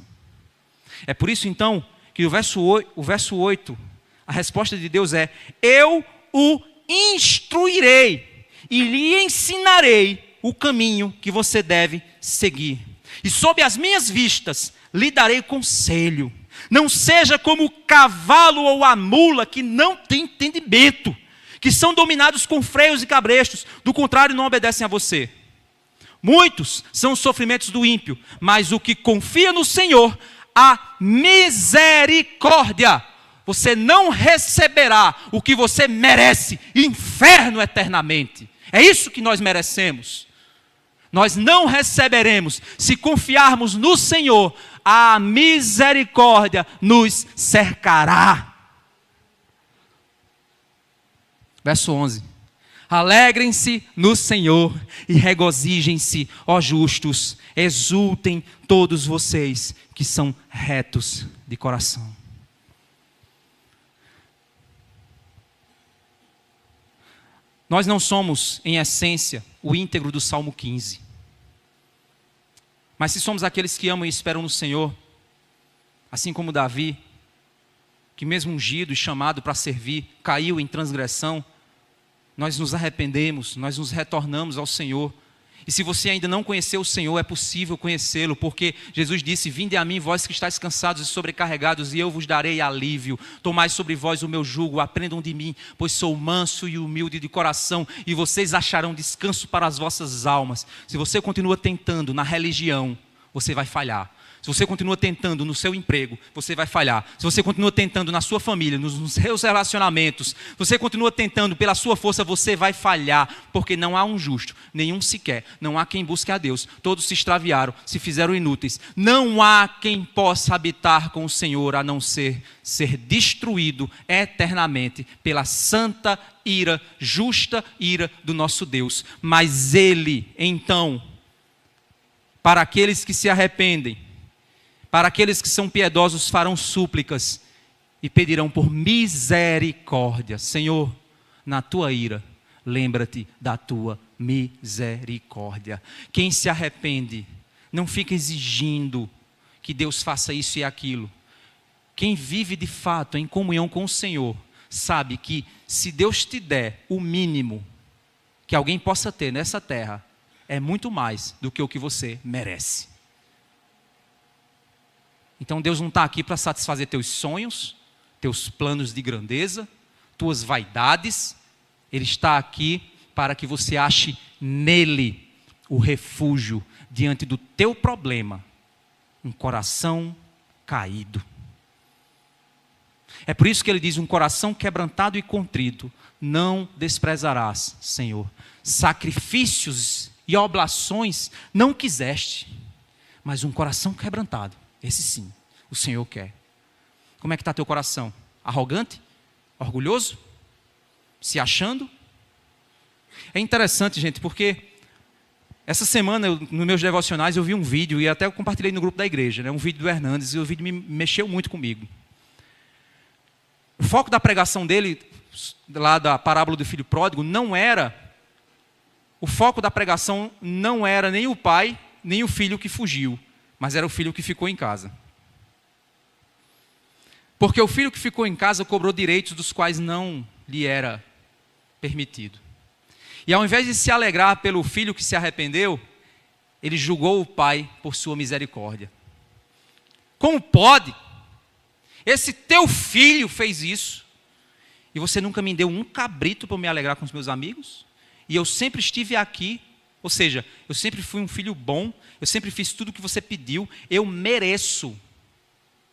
É por isso então que o verso 8, a resposta de Deus é: eu o instruirei e lhe ensinarei o caminho que você deve seguir. E sob as minhas vistas lhe darei conselho. Não seja como o cavalo ou a mula que não tem entendimento, que são dominados com freios e cabrestos, do contrário não obedecem a você. Muitos são os sofrimentos do ímpio, mas o que confia no Senhor, a misericórdia. Você não receberá o que você merece, inferno eternamente. É isso que nós merecemos. Nós não receberemos se confiarmos no Senhor. A misericórdia nos cercará. Verso 11. Alegrem-se no Senhor e regozijem-se, ó justos. Exultem todos vocês que são retos de coração. Nós não somos, em essência, o íntegro do Salmo 15. Mas se somos aqueles que amam e esperam no Senhor, assim como Davi, que mesmo ungido e chamado para servir, caiu em transgressão, nós nos arrependemos, nós nos retornamos ao Senhor. E se você ainda não conheceu o Senhor, é possível conhecê-lo, porque Jesus disse: vinde a mim, vós que estáis cansados e sobrecarregados, e eu vos darei alívio. Tomai sobre vós o meu jugo, aprendam de mim, pois sou manso e humilde de coração, e vocês acharão descanso para as vossas almas. Se você continua tentando na religião, você vai falhar. Se você continua tentando no seu emprego, você vai falhar. Se você continua tentando na sua família, nos seus relacionamentos, se você continua tentando pela sua força, você vai falhar. Porque não há um justo, nenhum sequer. Não há quem busque a Deus. Todos se extraviaram, se fizeram inúteis. Não há quem possa habitar com o Senhor, a não ser destruído eternamente pela santa ira, justa ira do nosso Deus. Mas Ele, então, para aqueles que se arrependem, para aqueles que são piedosos, farão súplicas e pedirão por misericórdia. Senhor, na tua ira, lembra-te da tua misericórdia. Quem se arrepende, não fica exigindo que Deus faça isso e aquilo. Quem vive de fato em comunhão com o Senhor, sabe que se Deus te der o mínimo que alguém possa ter nessa terra, é muito mais do que o que você merece. Então Deus não está aqui para satisfazer teus sonhos, teus planos de grandeza, tuas vaidades. Ele está aqui para que você ache nele o refúgio diante do teu problema, um coração caído. É por isso que ele diz: um coração quebrantado e contrito não desprezarás, Senhor. Sacrifícios e oblações não quiseste, mas um coração quebrantado, esse sim, o Senhor quer. Como é que está teu coração? Arrogante? Orgulhoso? Se achando? É interessante, gente, porque essa semana, nos meus devocionais, eu vi um vídeo, e até eu compartilhei no grupo da igreja, né, um vídeo do Hernandes, e o vídeo me mexeu muito comigo. O foco da pregação dele, lá da parábola do filho pródigo, o foco da pregação não era nem o pai, nem o filho que fugiu, mas era o filho que ficou em casa. Porque o filho que ficou em casa cobrou direitos dos quais não lhe era permitido. E ao invés de se alegrar pelo filho que se arrependeu, ele julgou o pai por sua misericórdia. Como pode? Esse teu filho fez isso. E você nunca me deu um cabrito para me alegrar com os meus amigos? E eu sempre estive aqui. Ou seja, eu sempre fui um filho bom. Eu sempre fiz tudo o que você pediu. Eu mereço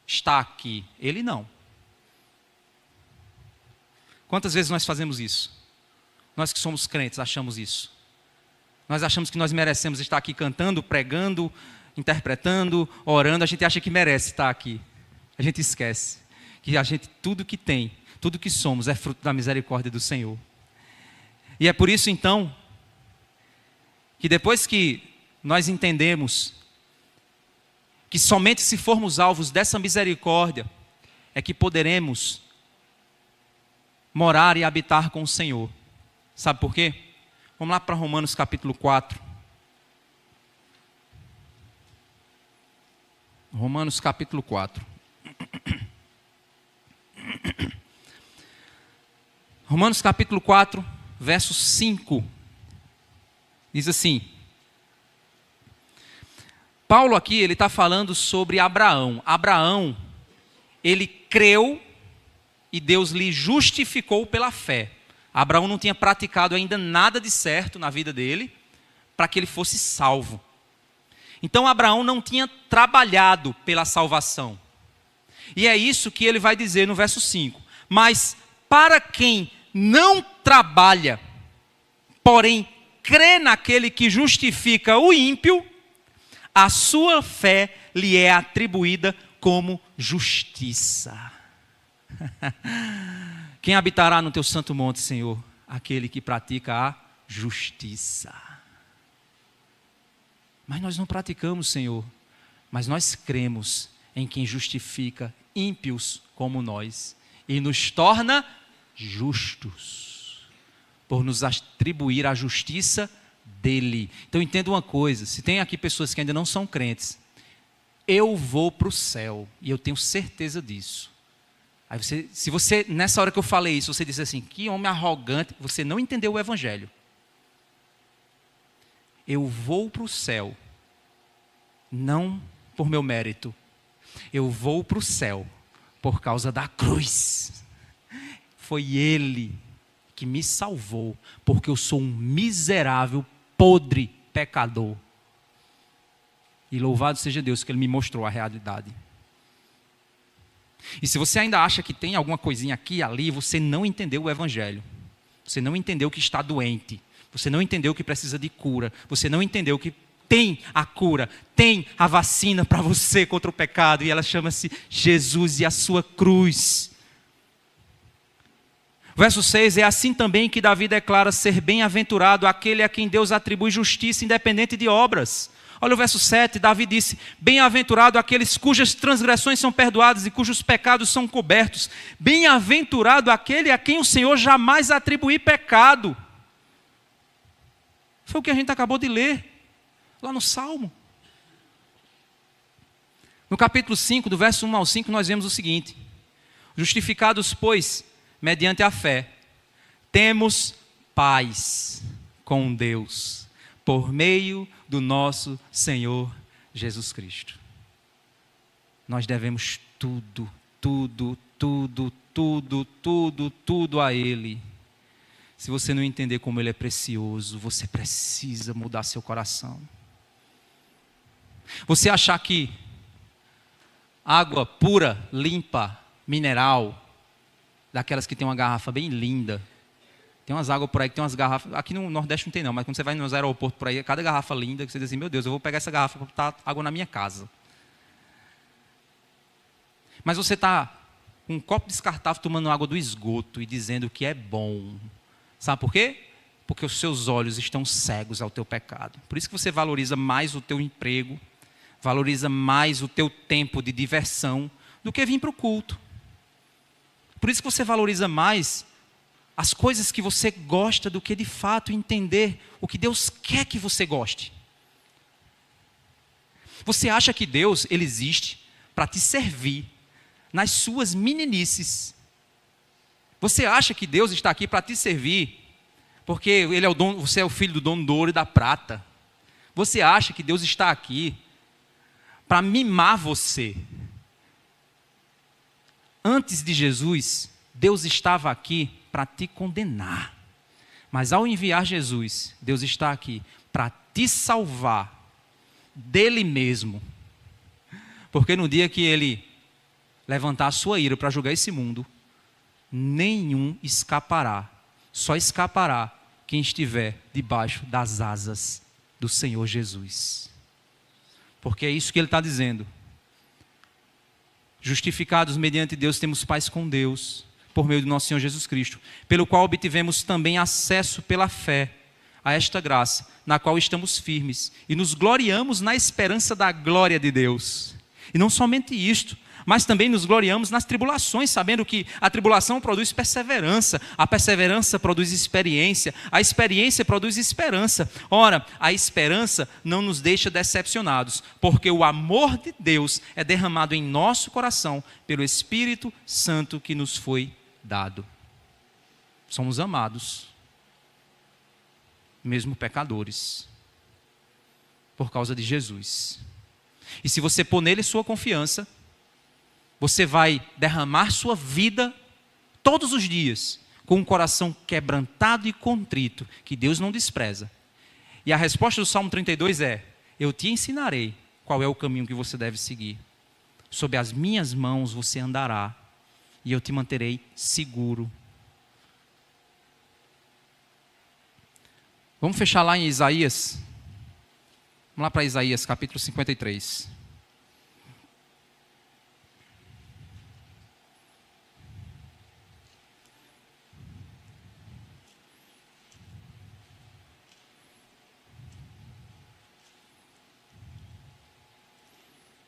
estar aqui. Ele não. Quantas vezes nós fazemos isso? Nós que somos crentes achamos isso. Nós achamos que nós merecemos estar aqui cantando, pregando, interpretando, orando. A gente acha que merece estar aqui. A gente esquece que a gente, tudo que tem, tudo que somos é fruto da misericórdia do Senhor. E é por isso então, que depois que nós entendemos que somente se formos alvos dessa misericórdia, é que poderemos morar e habitar com o Senhor. Sabe por quê? Vamos lá para Romanos capítulo 4. Romanos capítulo 4. Romanos capítulo 4, verso 5. Diz assim. Paulo aqui, ele está falando sobre Abraão. Abraão, ele creu e Deus lhe justificou pela fé. Abraão não tinha praticado ainda nada de certo na vida dele para que ele fosse salvo. Então Abraão não tinha trabalhado pela salvação. E é isso que ele vai dizer no verso 5. Mas para quem não trabalha, porém crê naquele que justifica o ímpio, a sua fé lhe é atribuída como justiça. Quem habitará no teu santo monte, Senhor? Aquele que pratica a justiça. Mas nós não praticamos, Senhor. Mas nós cremos em quem justifica ímpios como nós e nos torna justos, por nos atribuir a justiça dele. Então entenda uma coisa, se tem aqui pessoas que ainda não são crentes, eu vou para o céu, e eu tenho certeza disso. Aí se você, nessa hora que eu falei isso, você disse assim, que homem arrogante, você não entendeu o evangelho. Eu vou para o céu, não por meu mérito, eu vou para o céu por causa da cruz. Foi ele que me salvou, porque eu sou um miserável, podre pecador. E louvado seja Deus que ele me mostrou a realidade. E se você ainda acha que tem alguma coisinha aqui e ali, você não entendeu o evangelho. Você não entendeu que está doente. Você não entendeu que precisa de cura. Você não entendeu que tem a cura, tem a vacina para você contra o pecado. E ela chama-se Jesus e a sua cruz. Verso 6, é assim também que Davi declara ser bem-aventurado aquele a quem Deus atribui justiça independente de obras. Olha o verso 7, Davi disse, bem-aventurado aqueles cujas transgressões são perdoadas e cujos pecados são cobertos. Bem-aventurado aquele a quem o Senhor jamais atribuir pecado. Foi o que a gente acabou de ler, lá no Salmo. No capítulo 5, do verso 1 ao 5, nós vemos o seguinte. Justificados, pois, mediante a fé, temos paz com Deus, por meio do nosso Senhor Jesus Cristo. Nós devemos tudo a Ele. Se você não entender como Ele é precioso, você precisa mudar seu coração. Você achar que água pura, limpa, mineral, daquelas que tem uma garrafa bem linda. Tem umas águas por aí que tem umas garrafas, aqui no Nordeste não tem não, mas quando você vai nos aeroportos por aí, cada garrafa linda, que você diz assim, meu Deus, eu vou pegar essa garrafa para botar água na minha casa. Mas você está com um copo descartável tomando água do esgoto e dizendo que é bom. Sabe por quê? Porque os seus olhos estão cegos ao teu pecado. Por isso que você valoriza mais o teu emprego, valoriza mais o teu tempo de diversão do que vir para o culto. Por isso que você valoriza mais as coisas que você gosta do que de fato entender o que Deus quer que você goste. Você acha que Deus, Ele existe para te servir nas suas meninices. Você acha que Deus está aqui para te servir porque Ele é o dono, você é o filho do dono do ouro e da prata. Você acha que Deus está aqui para mimar você. Antes de Jesus, Deus estava aqui para te condenar. Mas ao enviar Jesus, Deus está aqui para te salvar dele mesmo. Porque no dia que ele levantar a sua ira para julgar esse mundo, nenhum escapará. Só escapará quem estiver debaixo das asas do Senhor Jesus. Porque é isso que ele está dizendo. Justificados mediante Deus, temos paz com Deus, por meio do nosso Senhor Jesus Cristo, pelo qual obtivemos também acesso pela fé a esta graça, na qual estamos firmes, e nos gloriamos na esperança da glória de Deus. E não somente isto, mas também nos gloriamos nas tribulações, sabendo que a tribulação produz perseverança, a perseverança produz experiência, a experiência produz esperança. Ora, a esperança não nos deixa decepcionados, porque o amor de Deus é derramado em nosso coração pelo Espírito Santo que nos foi dado. Somos amados, mesmo pecadores, por causa de Jesus. E se você pôr nele sua confiança, você vai derramar sua vida todos os dias com um coração quebrantado e contrito, que Deus não despreza. E a resposta do Salmo 32 é: eu te ensinarei qual é o caminho que você deve seguir. Sob as minhas mãos você andará e eu te manterei seguro. Vamos fechar lá em Isaías. Vamos lá para Isaías, capítulo 53.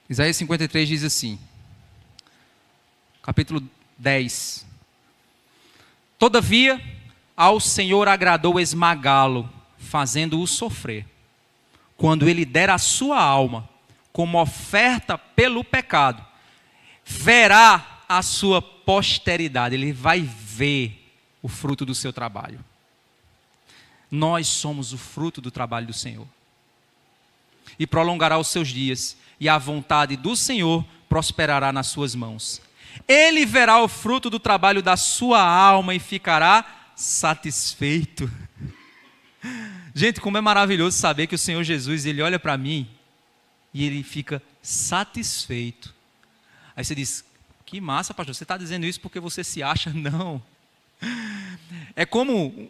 Isaías 53 diz assim, capítulo 10. Todavia, ao Senhor agradou esmagá-lo, fazendo-o sofrer. Quando ele der a sua alma como oferta pelo pecado, verá a sua posteridade, ele vai ver o fruto do seu trabalho. Nós somos o fruto do trabalho do Senhor. E prolongará os seus dias, e a vontade do Senhor prosperará nas suas mãos. Ele verá o fruto do trabalho da sua alma e ficará satisfeito. Gente, como é maravilhoso saber que o Senhor Jesus, ele olha para mim e ele fica satisfeito. Aí você diz: que massa, pastor, você está dizendo isso porque você se acha? Não. É como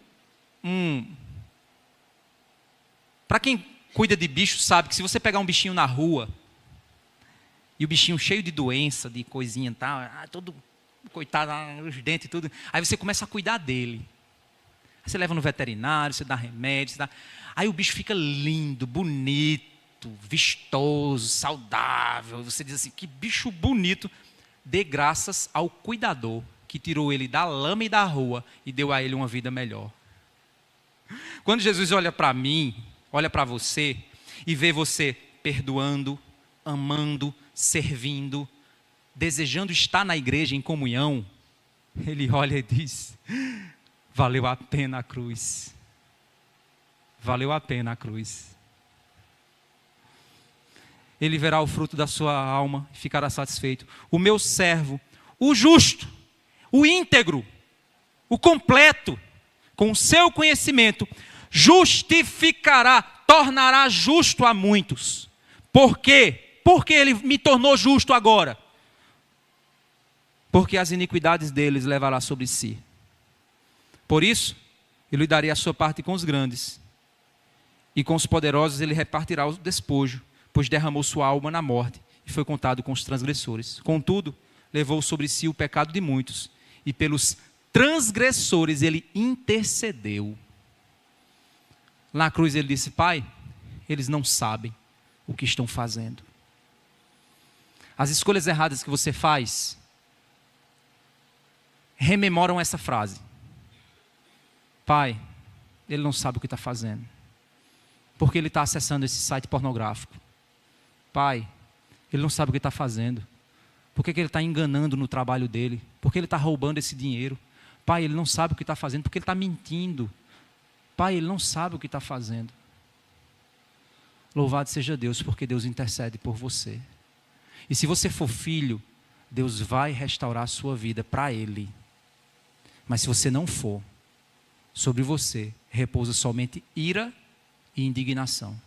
para quem cuida de bicho sabe que se você pegar um bichinho na rua e o bichinho cheio de doença, de coisinha e tal, todo coitado, os dentes e tudo, aí você começa a cuidar dele. Aí você leva no veterinário, você dá remédio, aí o bicho fica lindo, bonito, vistoso, saudável. Você diz assim: que bicho bonito. Dê graças ao cuidador que tirou ele da lama e da rua e deu a ele uma vida melhor. Quando Jesus olha para mim, olha para você e vê você perdoando, amando, servindo, desejando estar na igreja em comunhão, ele olha e diz: valeu a pena a cruz. Valeu a pena a cruz. Ele verá o fruto da sua alma e ficará satisfeito. O meu servo, o justo, o íntegro, o completo, com o seu conhecimento, justificará, tornará justo a muitos. Por quê? Porque ele me tornou justo agora. Porque as iniquidades deles levará sobre si. Por isso, eu lhe darei a sua parte com os grandes, e com os poderosos ele repartirá o despojo, pois derramou sua alma na morte e foi contado com os transgressores. Contudo, levou sobre si o pecado de muitos, e pelos transgressores ele intercedeu. Na cruz ele disse: Pai, eles não sabem o que estão fazendo. As escolhas erradas que você faz rememoram essa frase: Pai, ele não sabe o que está fazendo, porque ele está acessando esse site pornográfico. Pai, ele não sabe o que está fazendo, por que ele está enganando no trabalho dele, por que ele está roubando esse dinheiro. Pai, ele não sabe o que está fazendo, porque ele está mentindo. Pai, ele não sabe o que está fazendo. Louvado seja Deus, porque Deus intercede por você. E se você for filho, Deus vai restaurar a sua vida para Ele. Mas se você não for, sobre você repousa somente ira e indignação.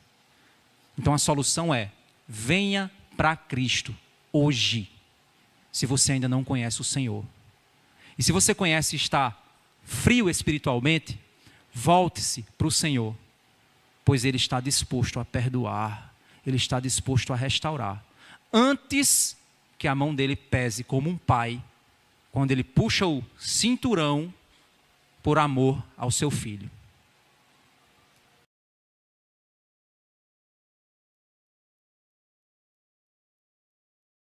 Então a solução é: venha para Cristo hoje, se você ainda não conhece o Senhor. E se você conhece e está frio espiritualmente, volte-se para o Senhor, pois Ele está disposto a perdoar, Ele está disposto a restaurar, antes que a mão dele pese como um pai, quando ele puxa o cinturão por amor ao seu filho.